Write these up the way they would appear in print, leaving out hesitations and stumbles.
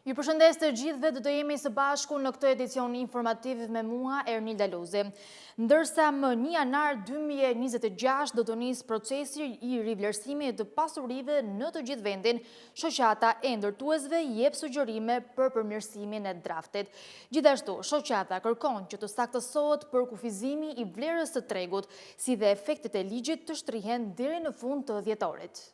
Ju përshëndes të gjithëve, do të jemi së bashku në këtë edicion informativ me mua, Ernilda Luzi. Ndërsa më 1 janar 2026 do të nisë procesi i rivlerësimit të pasurive në të gjithë vendin, shoqata e ndërtuesve jep sugjerime për përmirësimin e draftit. Gjithashtu, shoqata kërkon që të saktësohet përkufizimi i vlerës së tregut, si dhe efektet e ligjit të shtrihen deri në fund të dhjetorit.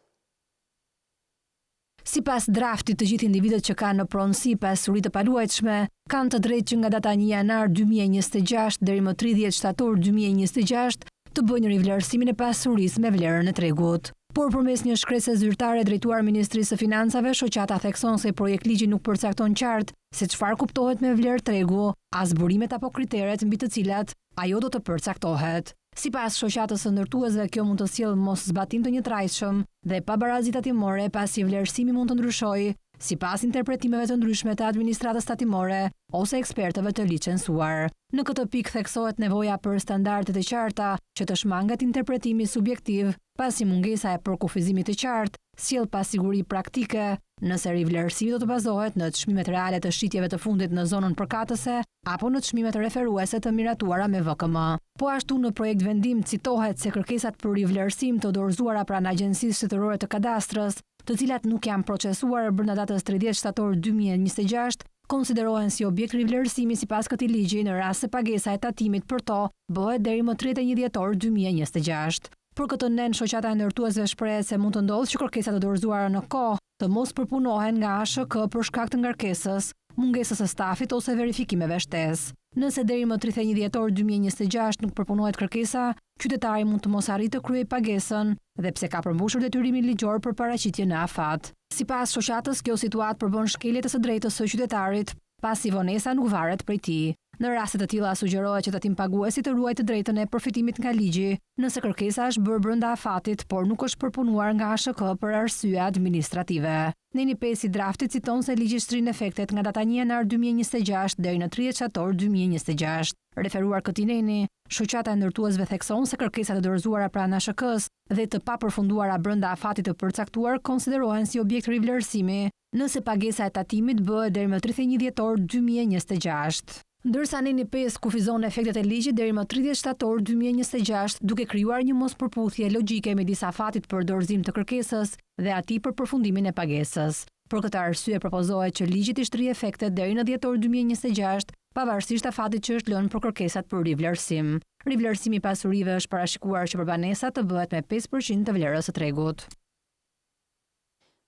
Sipas draftit, të gjithë individët që kanë në pronësi pasuri të paluajtshme kanë të drejtë që nga data 1 janar 2026 deri më 30 shtator 2026 të bëjnë rivlerësimin e pasurisë me vlerën e tregut. Por përmes një shkrese zyrtare drejtuar Ministrisë së Financave, shoqata thekson se projekt ligji nuk përcakton qartë se çfarë kuptohet me vlerë tregu, as burimet apo kriteret mbi të cilat ajo do të përcaktohet. Sipas shoqatës së ndërtuesve, kjo mund të sjellë mos zbatim të njëtrajtshëm dhe pabarazi tatimore, pasi vlerësimi mund të ndryshojë sipas interpretimeve të ndryshme të administratës tatimore ose ekspertëve të licencuar. Në këtë pikë theksohet nevoja për standarde të qarta që të shmanget interpretimi subjektiv, pasi mungesa e përkufizimit të qartë sjell pasiguri praktike nëse rivlerësimi do të bazohet në çmimet reale të shitjeve të fundit në zonën përkatëse apo në çmimet referuese të miratuara me VKM. Po ashtu në projekt vendim citohet se kërkesat për rivlerësim të dorëzuara pranë Agjencisë Shtetërore të Kadastrës, të cilat nuk janë procesuar brenda datës 30 shtator 2026, konsiderohen si objekt rivlerësimi sipas këtij ligji në rast se pagesa e tatimit për to bëhet deri më 31 dhjetor 2026. Për këtë nen, shoqata e ndërtuesve shprehet se mund të ndodhë që kërkesat të dorëzuara në kohë të mos përpunohen nga ASHK për shkak të ngarkesës, mungesës së stafit ose verifikimeve shtesë. Nëse deri më 31 dhjetor 2026 nuk përpunohet kërkesa, qytetari mund të mos arrijë të kryejë pagesën dhe pse ka përmbushur detyrimin ligjor për paraqitjen në afat. Sipas shoqatës, kjo situatë përbën shkelje të së drejtës së qytetarit, pasi vonesa nuk varet prej tij. Në raste të tilla sugjerohet që tatim paguesi të ruajë të drejtën e përfitimit nga ligji, nëse kërkesa është bërë brenda afatit, por nuk është përpunuar nga ASHK për arsye administrative. Neni 5 i draftit citon se ligji shtrin efektet nga data 1 janar 2026 deri në 30 shtator 2026. Referuar këtij neni, shoqata e ndërtuesve thekson se kërkesat e dorëzuara pranë ASHK-s dhe të papërfunduara brenda afatit të përcaktuar konsiderohen si objekt rivlerësimi nëse pagesa e tatimit bëhet deri më 31 dhjetor 2026. Ndërsa neni 5 kufizon efektet e ligjit deri më 30 shtator 2026, duke krijuar një mospërputhje logjike midis afatit për dorëzim të kërkesës dhe atij për përfundimin e pagesës. Për këtë arsye propozohet që ligji të shtrijë efektet deri në dhjetor 2026, pavarësisht afatit që është lënë për kërkesat për rivlerësim. Rivlerësimi i pasurive është parashikuar që për banesa të bëhet me 5% të vlerës së tregut.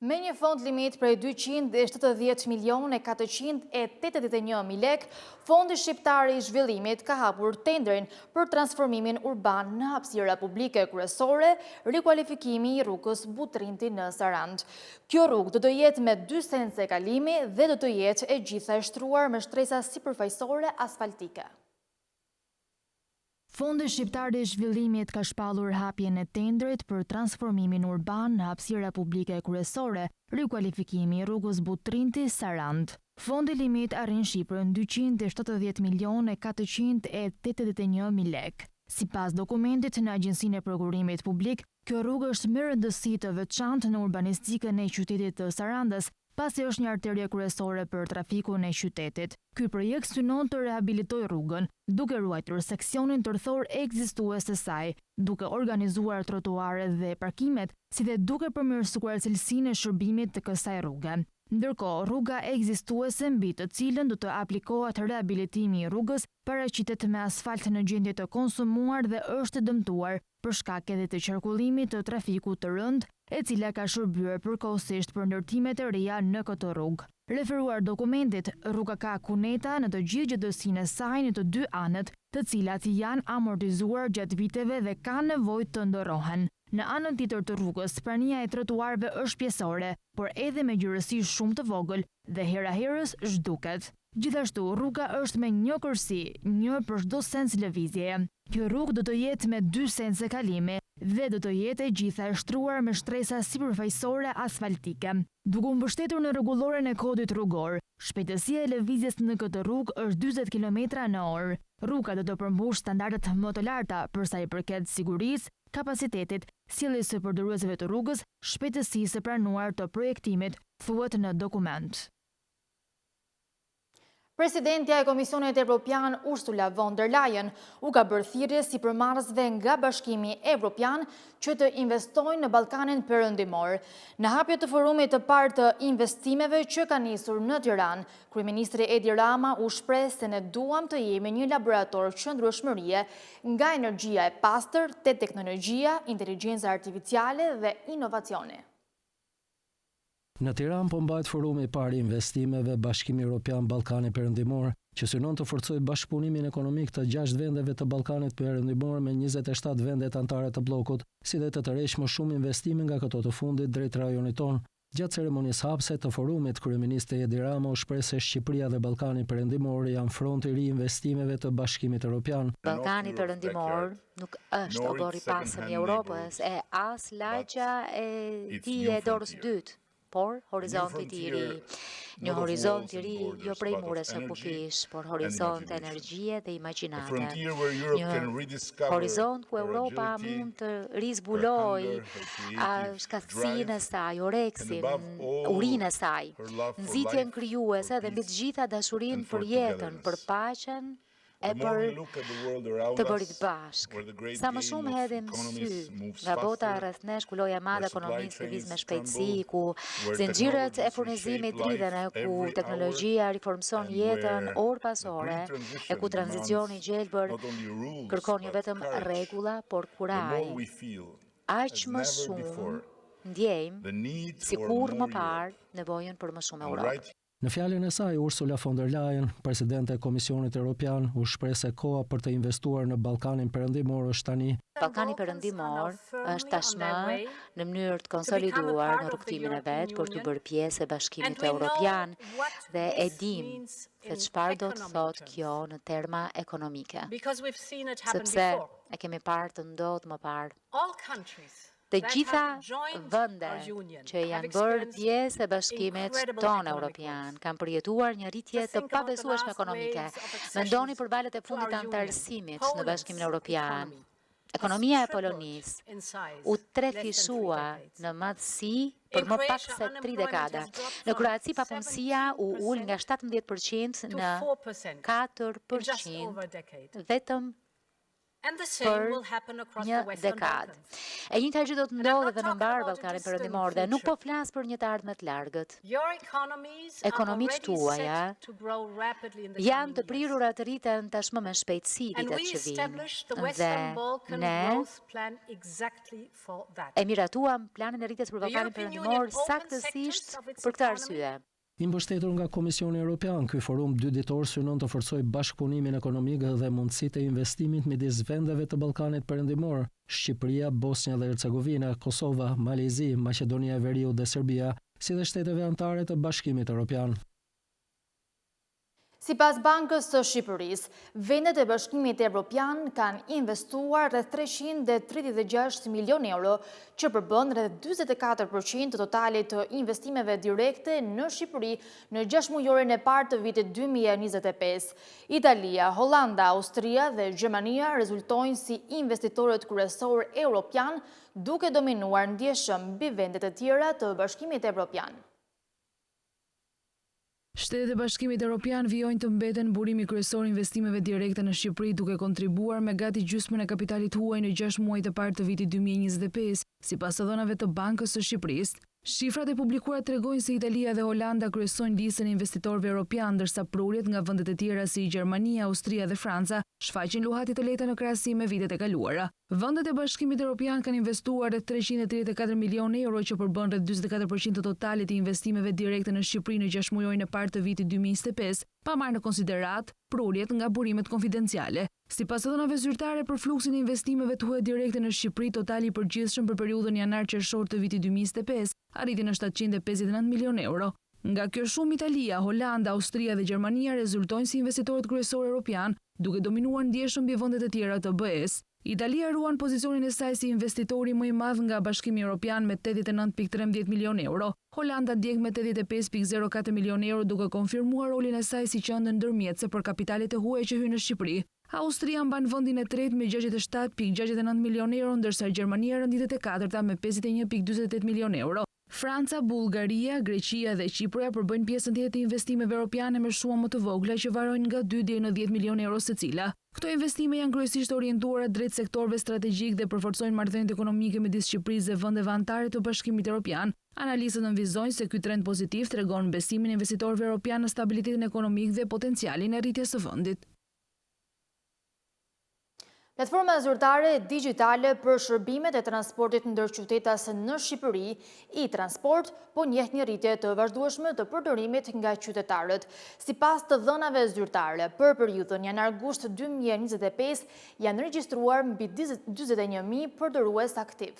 Me një fond limit prej 270 milionë e 481 mijë lek, Fondi Shqiptar i Zhvillimit ka hapur tenderin për transformimin urban në hapësira publike kryesore, rikualifikimi i rrugës Butrinti në Sarand. Kjo rrugë do të jetë me 2 sence kalimi dhe do të jetë e gjitha e shtruar me shtresa sipërfaqësore asfaltike. Fondi Shqiptar i Zhvillimit ka shpallur hapjen e tenderit për transformimin urban në hapësira publike kryesore, rikualifikimi i rrugës Butrinti Sarand. Fondi limit arrin shifrën 270 milionë e 481 mijë lek. Sipas dokumentit në Agjencinë e Prokurimit Publik, kjo rrugë është me rëndësi të veçantë në urbanistikën e qytetit të Sarandës, pasi është një arterie kryesore për trafikun e qytetit. Ky projekt synon të rehabilitojë rrugën, duke ruajtur seksionin tërthor ekzistues të saj, duke organizuar trotuare dhe parkimet, si dhe duke përmirësuar cilësinë e shërbimit të kësaj rruge. Ndërkohë, rruga ekzistuese mbi të cilën do të aplikohet rehabilitimi i rrugës paraqitet me asfalt në gjendje të konsumuar dhe është dëmtuar për shkak edhe të qarkullimit të trafikut të rënd, e cila ka shërbyer përkohësisht për ndërtimet e reja në këtë rrugë. Referuar dokumentit, rruga ka kuneta në të gjithë gjatësinë e saj në të 2 anët, të cilat janë amortizuar gjatë viteve dhe kanë nevojë të ndërrohen. Në anën tjetër të rrugës, prania e trotuarëve është pjesore, por edhe me gjyrësi shumë të vogël dhe hera herës zhduket. Gjithashtu, rruga është me 1 kërsi, 1 për çdo sens lëvizje. Kjo rrugë do të jetë me 2 sence kalimi dhe do të jetë e gjitha e shtruar me shtresa sipërfaqësore asfaltike. Duke u mbështetur në rregulloren e kodit rrugor, shpejtësia e lëvizjes në këtë rrugë është 40 km/h. Rruga do të përmbush standardet më të larta për sa i përket sigurisë, kapacitetit, sjelljes së përdoruesve të rrugës, shpejtësisë së pranuar të projektimit, thuhet në dokument. Presidentja e Komisionit Evropian Ursula von der Leyen u ka bërë thirrje sipërmarrësve nga Bashkimi Evropian që të investojnë në Ballkanin Perëndimor. Në hapje të forumit të parë të investimeve që ka nisur në Tiranë, kryeministri Edi Rama u shpreh se ne duam të jemi një laborator qëndrueshmërie nga energjia e pastër te teknologjia, inteligjenca artificiale dhe inovacioni. Në Tiranë po mbahet forumi i parë i investimeve Bashkimi Evropian Ballkani Perëndimor, që synon të forcojë bashkëpunimin ekonomik të 6 vendeve të Ballkanit Perëndimor me 27 vendet anëtare të bllokut, si dhe të tërheqë më shumë investime nga këto të fundit drejt rajonit tonë. Gjatë ceremonisë hapëse të forumit, kryeministri Edi Rama u shpreh se Shqipëria dhe Ballkani Perëndimor janë fronti i ri i investimeve të Bashkimit Evropian. Ballkani Perëndimor nuk është obori pasëm i Europës e as lagja e tij e dorës dytë, por horizontit i ri. Një horizont i ri jo prej mures e kufish, por horizont energjie dhe imagjinate. Një horizont ku Europa mund të rizbuloj shkatësinë e saj, oreksin, urinë e saj, nxitjen krijuese dhe mbi të gjitha dashurinë për jetën, për paqen e për të bërit bashk. Sa më shumë hedhim sy nga bota rreth nesh, ku loja e madhe ekonomisë lëviz me shpejtësi, ku zinxhirët e furnizimit rridhen, ku teknologjia riformson jetën orë pas ore, e ku tranzicioni i gjelbër kërkon jo vetëm rregulla, por kuraj. Aq më shumë ndjejmë sikur më parë nevojën për më shumë Europë. Në fjalën e saj, Ursula von der Leyen, presidente e Komisionit Evropian, u shpreh se koha për të investuar në Ballkanin Perëndimor është tani. Ballkani Perëndimor është tashmë në mënyrë të konsoliduar në rrugtimin e vet për të bërë pjesë e Bashkimit Evropian dhe e dim se çfarë do të thotë kjo në terma ekonomike. Sepse e kemi parë të ndodhë më parë. Të gjitha vendet që janë bërë pjesë e bashkimit tonë Evropian kanë përjetuar një rritje të pabesueshme ekonomike. Mendoni për valët e fundit të antarësimit në Bashkimin Evropian. Ekonomia e Polonisë u tretëfishua në madhësi për më pak se 3 dekada. Në Kroaci papunësia u ul nga 17% në 4% vetëm për një dekadë. E njëjta gjë do të ndodhë edhe në mbar Ballkanin Perëndimor dhe nuk po flas për një të ardhme të largët. Ekonomitë tuaja janë të prirura të rriten tashmë me shpejtësi vitet që vijnë dhe ne e miratuam planin e rritjes për Ballkanin Perëndimor saktësisht për këtë arsye. I mbështetur nga Komisioni Evropian, ky forum 2 ditor synon të forcojë bashkëpunimin ekonomik dhe mundësitë e investimit midis vendeve të Ballkanit Perëndimor, Shqipëria, Bosnia dhe Hercegovina, Kosova, Malezi, Maqedonia e Veriut dhe Serbia, si dhe shteteve anëtare të Bashkimit Evropian. Sipas Bankës së Shqipërisë, vendet e Bashkimit Evropian kanë investuar rreth 336 milion euro, që përbën rreth 44% të totalit të investimeve direkte në Shqipëri në 6 mujorin e parë të vitit 2025. Italia, Holanda, Austria dhe Gjermania rezultojnë si investitorët kryesor evropian, duke dominuar ndjeshëm mbi vendet e tjera të Bashkimit Evropian. Shtetet e Bashkimit Evropian vijojnë të mbeten burimi kryesor investimeve direkte në Shqipëri, duke kontribuar me gati gjysmën e kapitalit huaj në 6 muajt e parë të vitit 2025, sipas të dhënave të Bankës së Shqipërisë. Shifrat e publikuara tregojnë se Italia dhe Holanda kryesojnë listën e investitorëve evropian, ndërsa prurjet nga vendet e tjera si Gjermania, Austria dhe Franca shfaqin luhati të lehta në krahasim me vitet e kaluara. Vendet e Bashkimit Evropian kanë investuar rreth 334 milion euro, që përbën rreth 44% të totalit të investimeve direkte në Shqipëri në 6 muajin e parë të vitit 2025, pa marrë në konsiderat prurjet nga burimet konfidenciale. Sipas të dhënave zyrtare për fluksin e investimeve të huaj direkte në Shqipëri, totali i përgjithshëm për periudhën janar-qershor të vitit 2025 arriti në 759 milion euro. Nga kjo shumë, Italia, Holanda, Austria dhe Gjermania rezultojnë si investitorët kryesorë evropian, duke dominuar ndjeshëm mbi vendet e tjera të BE-s. Italia ruan pozicionin e saj si investitori më i madh nga Bashkimi Evropian me 89.13 milion euro. Holanda ndjek me 85.04 milion euro, duke konfirmuar rolin e saj si qendër ndërmjetëse për kapitalet e huaja që hyjnë në Shqipëri. Austria mban vendin e tretë me 67.69 milion euro, ndërsa Gjermania rënditet e katërta me 51.48 milion euro. Franca, Bullgaria, Greqia dhe Shqipëria përbëjnë pjesën tjetër të investimeve europiane me shuma më të vogla që varojnë nga 2 deri në 10 milionë euro secila. Këto investime janë kryesisht orientuara drejt sektorëve strategjik dhe përforcojnë marrëdhëniet ekonomike midis Shqipërisë dhe vendeve anëtare të Bashkimit Evropian. Analistët nënvizojnë se ky trend pozitiv tregon besimin e investitorëve europian në stabilitetin ekonomik dhe potencialin e rritjes së vendit. Platforma zyrtare digjitale për shërbimet e transportit ndërqytetas në Shqipëri, e-transport, po njeh një rritje të vazhdueshme të përdorimit nga qytetarët. Sipas të dhënave zyrtare, për periudhën janar-gusht 2025 janë regjistruar mbi 41.000 përdorues aktiv.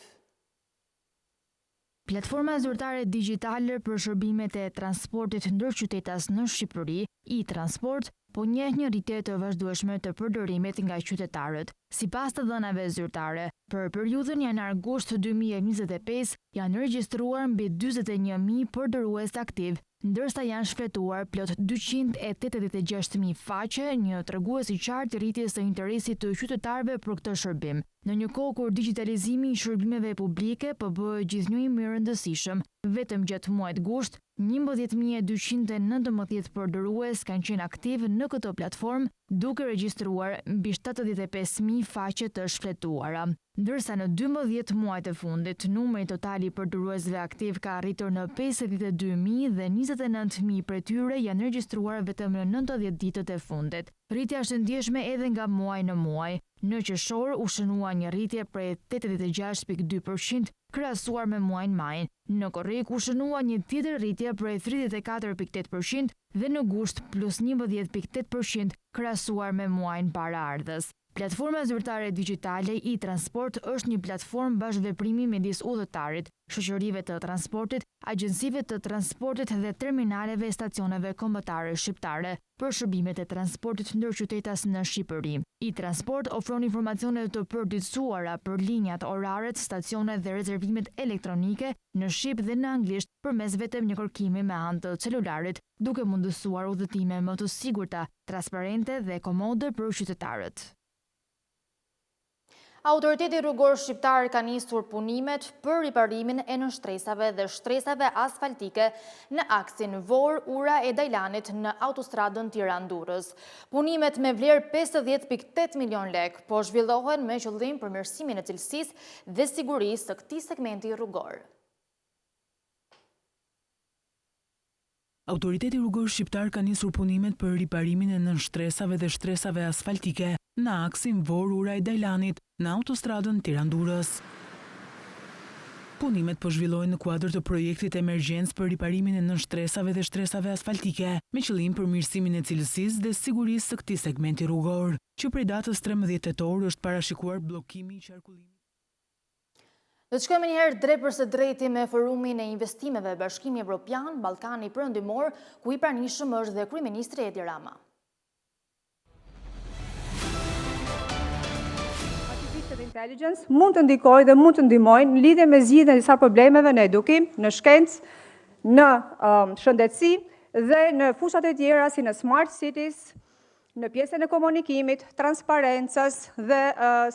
Platforma zyrtare digjitale për shërbimet e transportit ndërqytetas në Shqipëri, e-transport, po njeh një rritje të vazhdueshme të përdorimit nga qytetarët. Sipas të dhënave zyrtare, për periudhën janar-gusht 2025 janë regjistruar mbi 41.000 përdorues aktiv, ndërsa janë shfletuar plot 286.000 faqe, një tregues i qartë i rritjes së interesit të qytetarëve për këtë shërbim. Në një kohë kur digitalizimi i shërbimeve publike po bëhet gjithnjë më i rëndësishëm, vetëm gjatë muajit gusht 11.219 përdorues kanë qenë aktiv në këtë platformë, duke regjistruar mbi 75.000 faqe të shfletuara. Ndërsa në 12 muajt e fundit, numri total i përdoruesve aktiv ka arritur në 52.000 dhe 29.000 prej tyre janë regjistruar vetëm në 90 ditët e fundit. Rritja është e ndjeshme edhe nga muaj në muaj. Në qershor u shënua një rritje prej 86.2% krahasuar me muajin maj. Në korrik u shënua një tjetër rritje prej 34.8% dhe në gusht plus 11.8% krahasuar me muajin paraardhës. Platforma zyrtare digjitale e-transport është një platformë bashkëveprimi midis udhëtarit, shoqërive të transportit, agjencive të transportit dhe terminaleve e stacioneve kombëtare shqiptare për shërbimet e transportit ndërqytetas në Shqipëri. E-transport ofron informacione të përditësuara për linjat orare, stacionet dhe rezervimet elektronike në shqip dhe në anglisht përmes vetëm një kërkimi me anë të celularit, duke mundësuar udhëtime më të sigurta, transparente dhe komode për qytetarët. Autoriteti rrugor shqiptar ka nisur punimet për riparimin e nënshtresave dhe shtresave asfaltike në aksin Vor-Ura e Dajlanit në autostradën Tiranë-Durrës. Punimet me vlerë 50.8 milion lek po zhvillohen me qëllim përmirësimin e cilësisë dhe sigurisë së këtij segmenti rrugor. Autoriteti rrugor shqiptar ka nisur punimet për riparimin e nënshtresave dhe shtresave asfaltike në aksin Vor-Ura e Dajlanit në autostradën Tiranë-Durrës. Punimet po zhvillohen në kuadër të projektit emergjencë për riparimin e nënshtresave dhe shtresave asfaltike, me qëllim përmirësimin e cilësisë dhe sigurisë së këtij segmenti rrugor, që prej datës 13 tetor është parashikuar bllokimi i qarkullimit. Do të shkojmë njëherë drejt për së drejti me forumin e investimeve Bashkimi Evropian, Ballkani Perëndimor, ku i pranishëm është dhe kryeministri Edi Rama. Artificial intelligence mund të ndikojë dhe mund të ndihmojë në lidhje me zgjidhjen e disa problemeve në edukim, në shkencë, në shëndetësi dhe në fushat e tjera si në smart cities, në pjesën e komunikimit, transparencës dhe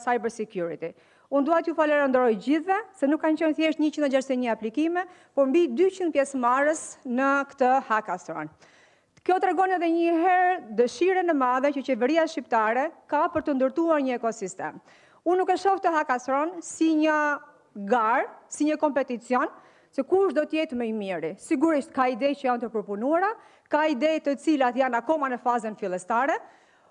cyber security. Unë dua t'ju falenderoj gjithëve, se nuk kanë qenë thjesht 161 aplikime, por mbi 200 pjesëmarrës në këtë hackathon. Kjo tregon edhe një herë dëshirën e madhe që qeveria shqiptare ka për të ndërtuar një ekosistem. Unë nuk e shoh këtë hackathon si një garë, si një kompeticion, se kush do t'jetë më i miri. Sigurisht ka ide që janë të përpunuara, ka ide të cilat janë akoma në fazën fillestare,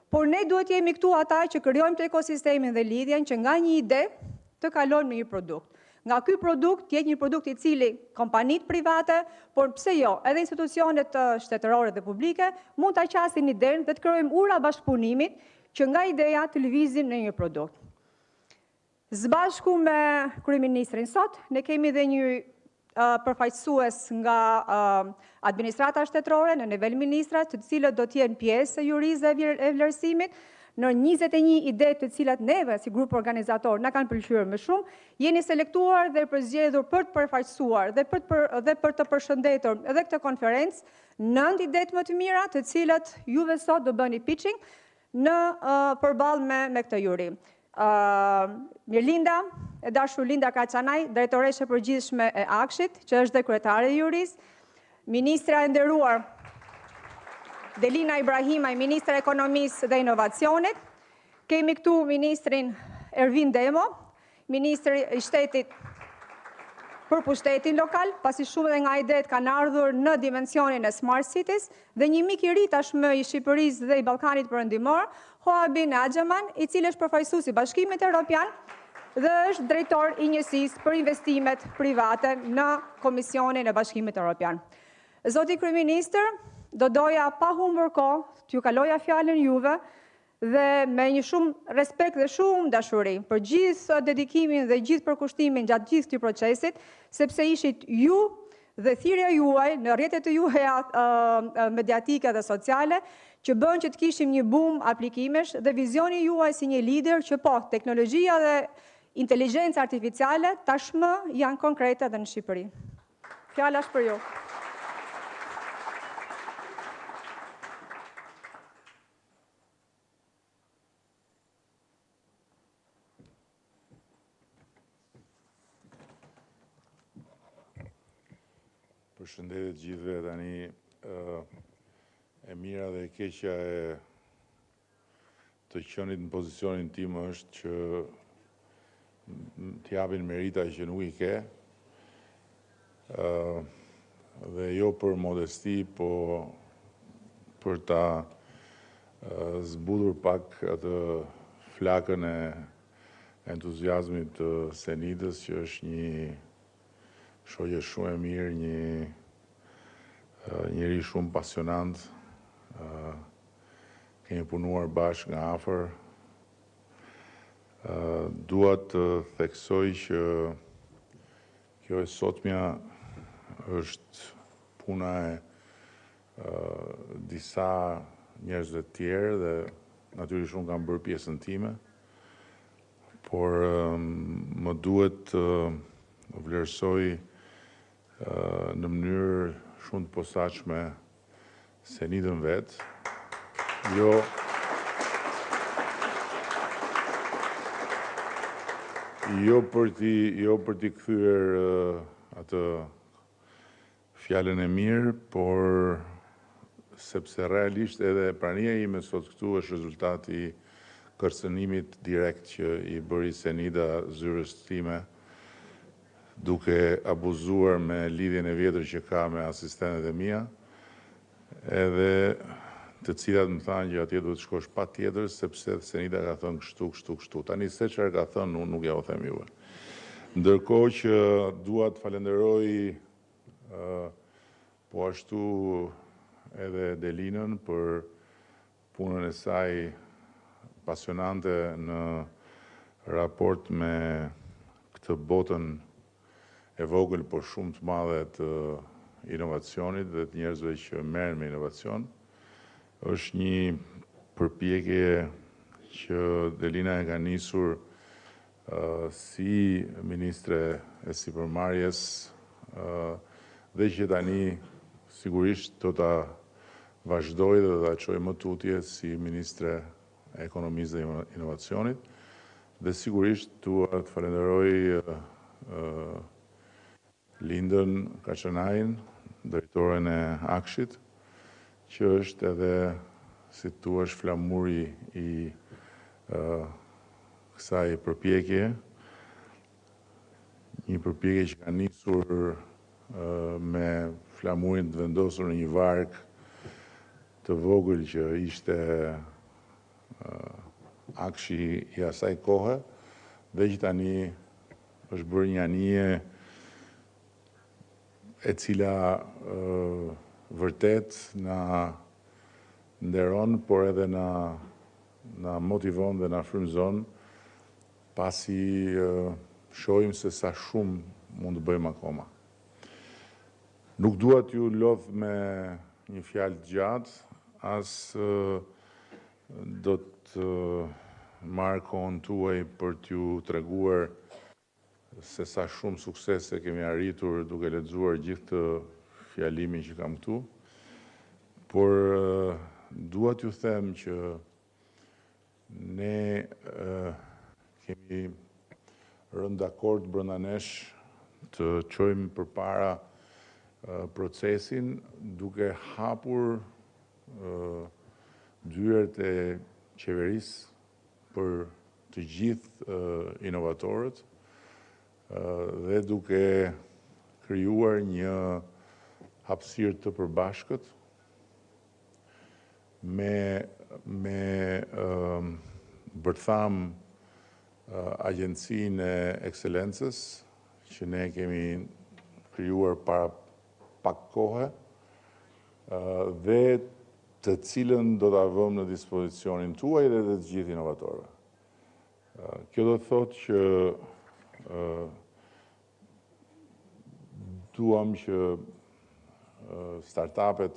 por ne duhet jemi këtu ata që krijojmë të ekosistemin dhe lidhjen që nga një ide të kalojmë në një produkt. Nga ky produkt jetë një produkt i cili kompanitë private, por pse jo, edhe institucionet shtetërore dhe publike mund ta qasin idenë dhe të krijojmë ura bashkëpunimit që nga ideja të lëvizim në një produkt. Zbashku me kryeministrin sot, ne kemi dhe një përfaqësues nga administrata shtetërore në nivel ministra, të cilët do të jenë pjesë e jurizë e vlerësimit, në 21 ide të cilat neve si grup organizator na kanë pëlqyer më shumë, jeni selektuar dhe përzgjedhur për të përfaqësuar dhe për të përshëndetur edhe këtë konferencë 9 ide më të mira, të cilat juve sot do bëni pitching në përballë me këtë juri. Mirlinda, e dashur Linda Kaçanaj, drejtoreshe përgjithshme e Akshit, që është dhe kryetare e juris, ministra e nderuar Delina Ibrahimaj, ministra e ekonomisë dhe inovacionit, kemi këtu ministrin Ervin Demo, ministri i shtetit për pushtetin lokal, pasi shumë dhe nga idet kanë ardhur në dimensionin e Smart Cities, dhe një mik i ri tashmë i Shqipërisë dhe i Ballkanit Perëndimor, Hoabin Agjeman, i cili është përfaqësues i Bashkimit Evropian dhe është drejtor i njësisë për investimet private në Komisionin e Bashkimit Evropian. Zoti Kryeministër, do doja pa humbur kohë, t'ju kaloja fjalën juve, dhe me një shumë respekt dhe shumë dashuri për gjithë dedikimin dhe gjithë përkushtimin gjatë gjithë këtij procesit, sepse ishit ju dhe thirrja juaj në rrjetet e juaja mediatike dhe sociale që bën që të kishim një boom aplikimesh dhe vizioni juaj si një lider që po, teknologjia dhe inteligjenca artificiale tashmë janë konkrete edhe në Shqipëri. Fjala është për ju. Përshëndetje gjithëve, tani e mira dhe e keqja e të qenit në pozicionin tim është që t'japin merita që nuk i ke, dhe jo për modesti, po për ta zbudur pak atë flakën e entuziazmit të Senidës, që është një shoqe shumë e mirë, njëri shumë pasionant, kemi punuar bashkë nga afër. Dua të theksoj që kjo e sotmja është puna e disa njerëzve të tjerë dhe natyrisht unë kam bërë pjesën time, por më duhet të vlerësoj në mënyrë shumë të posaçme Senidën vetë. Jo për t'i kthyer atë fjalën e mirë, por sepse realisht edhe prania ime sot këtu është rezultati i kërcënimit direkt që i bëri Senida zyrës time, duke abuzuar me lidhjen e vjetër që ka me asistentet e mia, edhe të cilat më thanë që atje duhet të shkosh patjetër sepse Senida ka thënë kështu. Tani se çfarë ka thënë unë nuk ja u them juve. Ndërkohë që dua të falenderoj po ashtu edhe Delinën për punën e saj pasionante në raport me këtë botën e vogël por shumë të madhe të inovacionit dhe të njerëzve që merren me inovacion. Është një përpjekje që Delina e ka nisur si ministre e sipërmarrjes dhe që tani sigurisht do ta vazhdoj dhe ta çoj më tutje si ministre e ekonomisë dhe inovacionit. Dhe sigurisht dua të falenderoj Lindën Kaçanajin, drejtoren e Akshit, që është edhe, si thua, flamuri i kësaj përpjekje, një përpjekje që ka nisur me flamurin të vendosur në një varg të vogël që ishte Akshi i asaj kohe, dhe që tani është bërë një anije e cila vërtet na nderon, por edhe na motivon dhe na frymëzon, pasi shohim se sa shumë mund të bëjmë akoma. Nuk dua t'ju lodh me një fjalë të gjatë, as do të marr kohën tuaj për t'ju treguar se sa shumë suksese kemi arritur duke lexuar gjithë të fjalimin që kam këtu, por dua t'ju them që ne kemi rënë dakord brenda nesh të çojmë përpara procesin duke hapur dyert e qeverisë për të gjithë inovatorët dhe duke krijuar një hapësirë të përbashkët me bërtham Agjencinë e Ekselencës që ne kemi krijuar para pak kohe dhe të cilën do ta vëmë në dispozicionin tuaj dhe të gjithë inovatorëve. Kjo do të thotë që duam që startupet,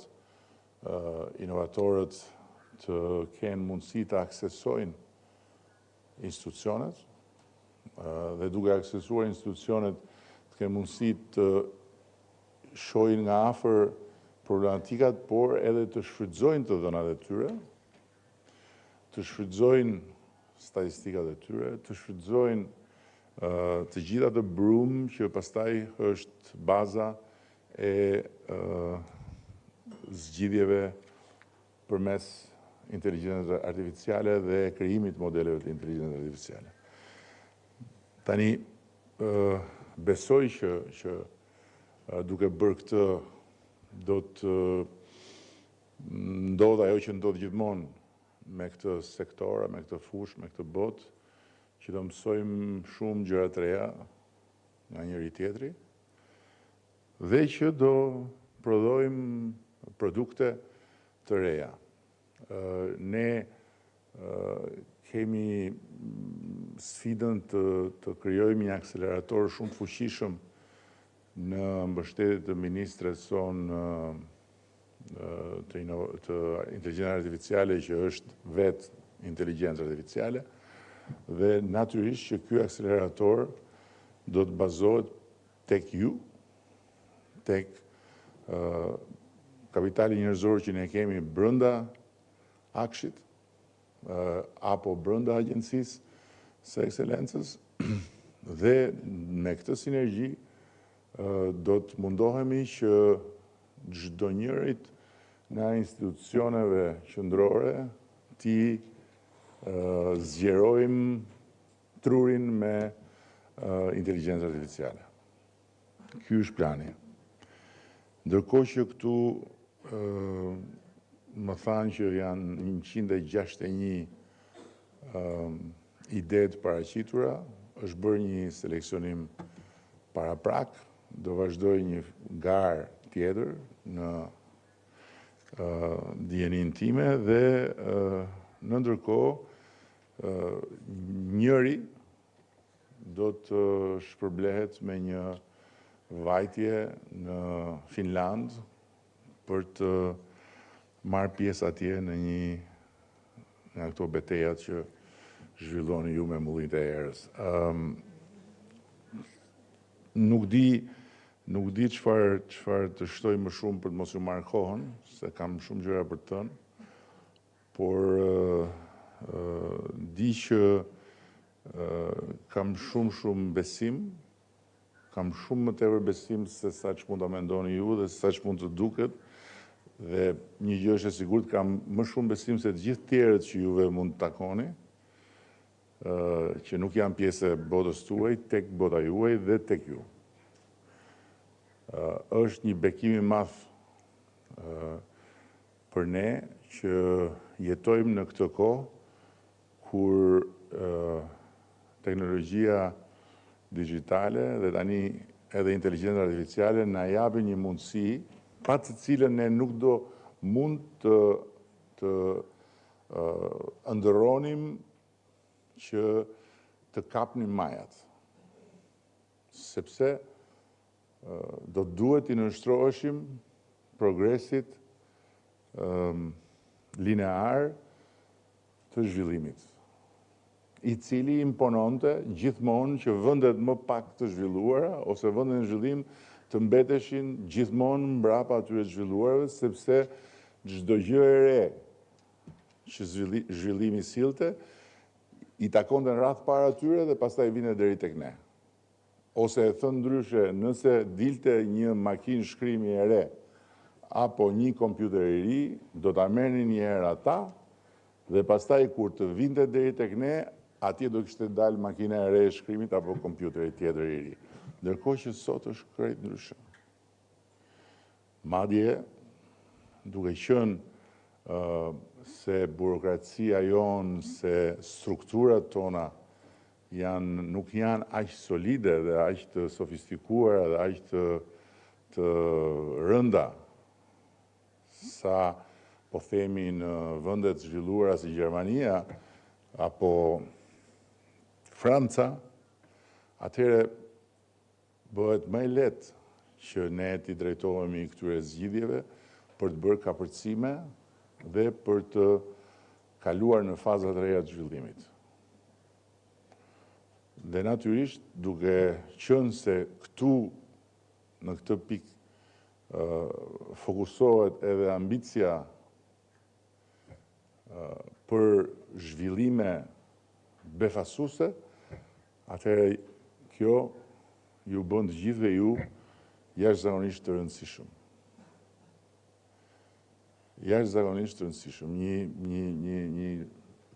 inovatorët të kenë mundësi të aksesojnë institucionet dhe duke aksesuar institucionet të kenë mundësi të shohin nga afër problematikat, por edhe të shfrytëzojnë të dhënat e tyre, të shfrytëzojnë statistikat e tyre, të shfrytëzojnë të gjitha të brumë që pastaj është baza e zgjidhjeve përmes inteligjencës artificiale dhe krijimit modeleve të inteligjencës artificiale. Tani, besoj që duke bërë këtë, do të ndodhë ajo që ndodhë gjithmonë me këtë sektora, me këtë fushë, me këtë botë, që do mësojmë shumë gjëra të reja nga njëri tjetri, dhe që do prodhojmë produkte të reja. Ne kemi sfidën të krijojmë një akselerator shumë të fuqishëm në mbështetje të ministres sonë të inteligjencës artificiale, që është vetë inteligjencë artificiale, dhe natyrisht që ky akselerator do të bazohet tek ju, tek kapitali njerëzor që ne kemi brenda Akshit apo brenda Agjencisë së Ekselencës, dhe me këtë sinergji do të mundohemi që çdo njërit nga institucioneve qendrore ti zgjerojmë trurin me inteligjencë artificiale. Ky është plani. Ndërkohë që këtu më thanë që janë 161 ide të paraqitura, është bërë një seleksionim paraprak, do vazhdoj një garë tjetër në dijenin time dhe në ndërkohë njëri do të shpërblehet me një vajtje në Finland për të marrë pjesë atje në një nga këto betejat që zhvilloni ju me mullit e erës. Nuk di çfarë të shtoj më shumë për të mos u marrë kohën, se kam shumë gjëra për të thënë, por di që kam shumë besim, kam shumë më tepër besim se sa që mund ta mendoni ju dhe sa që mund të duket, dhe një gjë është e sigurt, kam më shumë besim se të gjithë tjerët që juve mund të takoni, që nuk janë pjesë e botës tuaj, tek bota juaj dhe tek ju. Është një bekim i madh për ne që jetojmë në këtë kohë kur teknologjia digjitale dhe tani edhe inteligjenca artificiale na japin një mundësi pa të cilën ne nuk do mund të ndërronim që të kapnim majat. Sepse do duhet i nënshtroheshim progresit linear të zhvillimit, i cili impononte gjithmonë që vendet më pak të zhvilluara ose vendet në zhvillim të mbeteshin gjithmonë mbrapa atyre të zhvilluarve, sepse çdo gjë e re që zhvillimi sillte i takonte në radh para atyre dhe pastaj vinte deri tek ne. ose e thënë ndryshe, nëse dilte një makinë shkrimi e re, apo një kompjuter i ri, do ta merrnin një herë ata, dhe pastaj kur të vinte deri tek ne, atje do kishte dalë makina e re e shkrimit apo kompjuteri tjetër i ri. Ndërkohë që sot është krejt ndryshe. Madje, duke qenë se burokracia jonë, se strukturat tona nuk janë aq solide dhe aq të sofistikuara dhe aq të rënda sa po themi në vendet zhvilluara si Gjermania apo Franca, atëherë bëhet më lehtë që ne t'i drejtohemi këtyre zgjidhjeve për të bërë kapërcime dhe për të kaluar në fazat e reja të zhvillimit. Dhe natyrisht, duke qenë se këtu, në këtë pikë, fokusohet edhe ambicia për zhvillime befasuese, atëherë kjo ju bën të gjithëve ju jashtëzakonisht të rëndësishëm. Jashtëzakonisht të rëndësishëm, një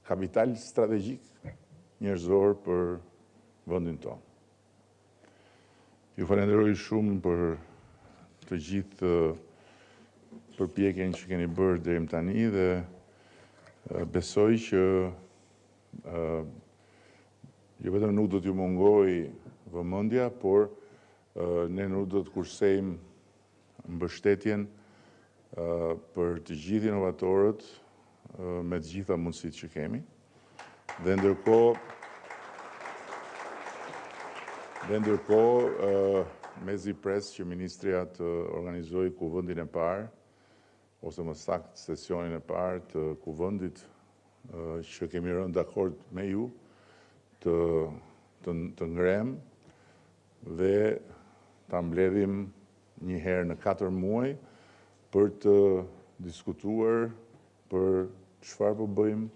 kapital strategjik njerëzor për vendin tonë. Ju falenderoj shumë për të gjithë përpjekjen që keni bërë deri më tani dhe besoj që jo vetëm nuk do t'ju mungoj vëmendja, por ne nuk do të kursejmë mbështetjen për të gjithë inovatorët me të gjitha mundësitë që kemi. Dhe ndërkohë mezi pres që Ministria të organizojë kuvendin e parë, ose më saktë sesionin e parë të kuvendit që kemi rënë dakord me ju, të ngrem dhe ta mbledhim një herë në 4 muaj për të diskutuar për çfarë po bëjmë,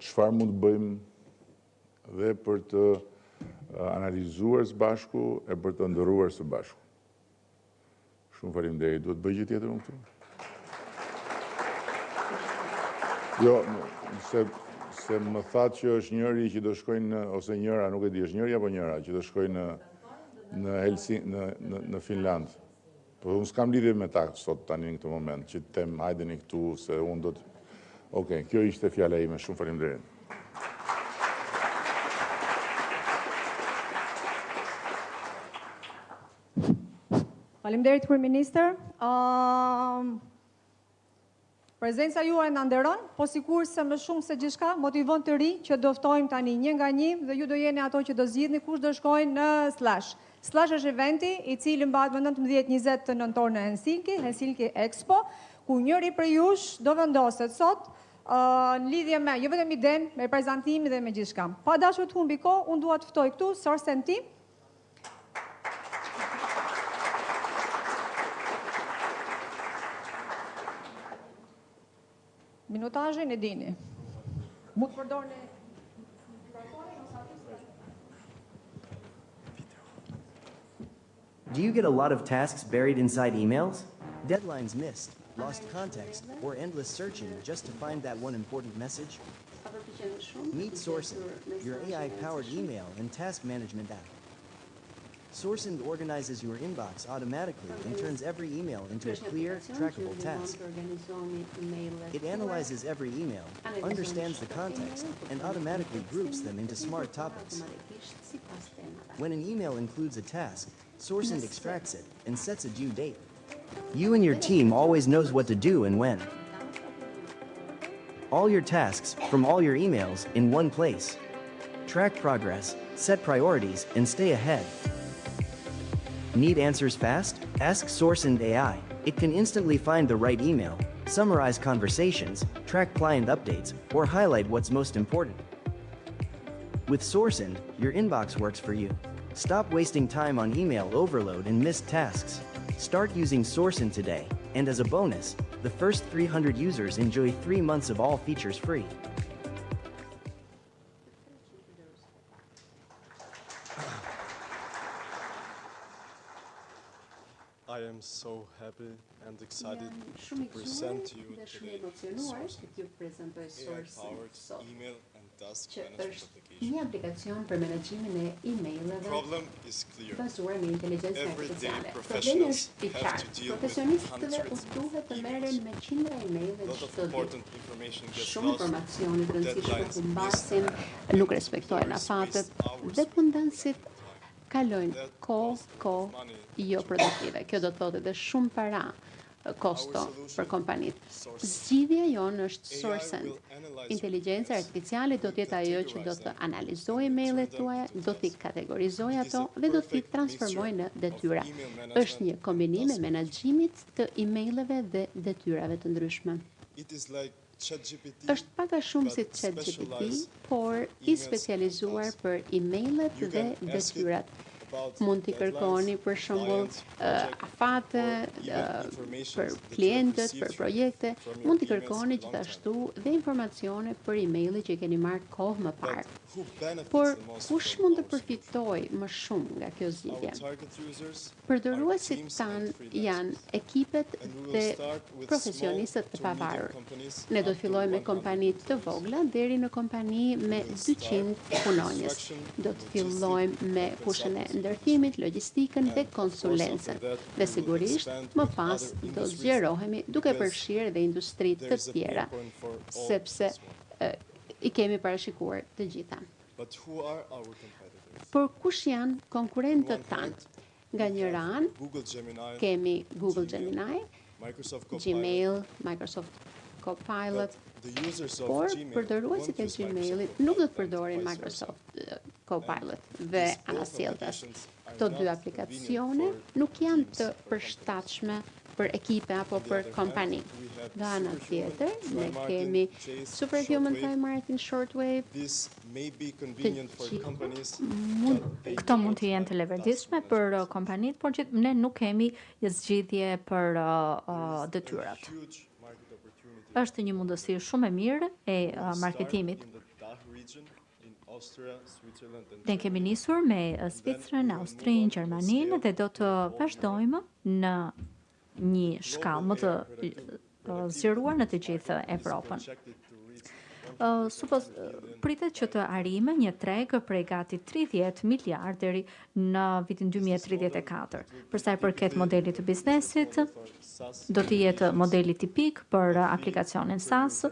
çfarë mund të bëjmë dhe për të analizuar së bashku e për të ndërruar së bashku. Shumë faleminderit. Duhet bëj gjë tjetër unë këtu? Jo, se më thatë që është njëri që do shkojnë, ose njëra, nuk e di, është njëri apo njëra, që do shkojnë në Finland. Po unë s'kam lidhje me ta sot tani në këtë moment, që të them hajdeni këtu, se unë do të... Okej, kjo ishte fjala ime, shumë faleminderit. Faleminderit Kryeministër. Prezenca juaj na nderon, po sikurse më shumë se gjithçka motivon të ri që do ftojmë tani një nga një dhe ju do jeni ato që do zgjidhni kush do shkojnë në Slash. Slash është eventi i cili mbahet më 19-20 të nëntor në Helsinki Expo, ku njëri prej jush do vendoset sot në lidhje me jo vetëm idenë, me prezantimin dhe me gjithçka. Pa dashur të humbi kohë, unë dua të ftoj këtu Sorsen Tim. Minutazhin e dini. Mund të përdorni Do you get a lot of tasks buried inside emails? Deadlines missed, lost context, or endless searching just to find that one important message? Meet Sourcent, your AI-powered email and task management app. Sourcent organizes your inbox automatically and turns every email into a clear, trackable task. It analyzes every email, understands the context, and automatically groups them into smart topics. When an email includes a task, Sourcent extracts it and sets a due date. You and your team always knows what to do and when. All your tasks from all your emails in one place. Track progress, set priorities, and stay ahead. Need answers fast? Ask Sourcent AI. It can instantly find the right email, summarize conversations, track client updates, or highlight what's most important. With Sourcent, your inbox works for you. Stop wasting time on email overload and missed tasks. Start using Sourcent today, and as a bonus, the first 300 users enjoy 3 months of all features free. so happy and excited to present to you today AI-powered email and task management application. Një aplikacion për menaxhimin e emailëve Problem is clear. bazuar në inteligjencë Everyday artificiale. Problemi professionals është i have to qartë. deal with Profesionistëve hundreds u duhet të merren me qindra emailëve A lot of çdo ditë. important information gets Shumë lost. informacione të rëndësishme Deadlines humbasin, nuk respektojnë afatet dhe punëdhënësit kalojnë kohë jo produktive. Kjo do të thotë edhe shumë para kosto për kompanitë. Zgjidhja jonë është SourceSend. Inteligjenca artificiale do të jetë ajo që do të analizojë emailet tuaja, do t'i kategorizojë ato dhe do t'i transformojë në detyra. Është një kombinim e menaxhimit të emaileve dhe detyrave të ndryshme. Është pak a shumë si ChatGPT, por i specializuar për emailet dhe detyrat. Mund t'i kërkoni për shembull afate për klientët, për projekte, mund t'i kërkoni gjithashtu dhe informacione për emailin që keni marrë kohë më parë. Por kush mund të përfitojë më shumë nga kjo zgjidhje? Përdoruesit tanë janë ekipet dhe profesionistët e pavarur. Ne do të fillojmë me kompani të vogla deri në kompani me 200 punonjës. Do të fillojmë me fushën e ndërtimit, logjistikën dhe konsulencën. Dhe sigurisht, më pas do zgjerohemi duke përfshirë dhe industri të tjera, sepse i kemi parashikuar të gjitha. Por kush janë konkurrentët tanë? Nga një anë kemi Google Gemini, Gmail, Microsoft Copilot, por përdoruesit e Gmailit nuk do të përdorin Microsoft Copilot dhe anasjelltas. Këto dy aplikacione nuk janë të përshtatshme për ekipe apo për kompani. Nga ana tjetër, ne kemi Superhuman Time Marketing Shortwave. Këto mund të jenë të leverdishme për kompanitë, por që ne nuk kemi zgjidhje për detyrat. Është një mundësi shumë e mirë e marketimit. Ne kemi nisur me Zvicrën, Austrinë, Gjermaninë dhe do të vazhdojmë në një shkallë më të zgjeruar në të gjithë Evropën. Pritet që të arrijmë një treg prej gati 30 miliardë deri në vitin 2034. Për sa i përket modelit të biznesit, do të jetë modeli tipik për aplikacionin SaaS,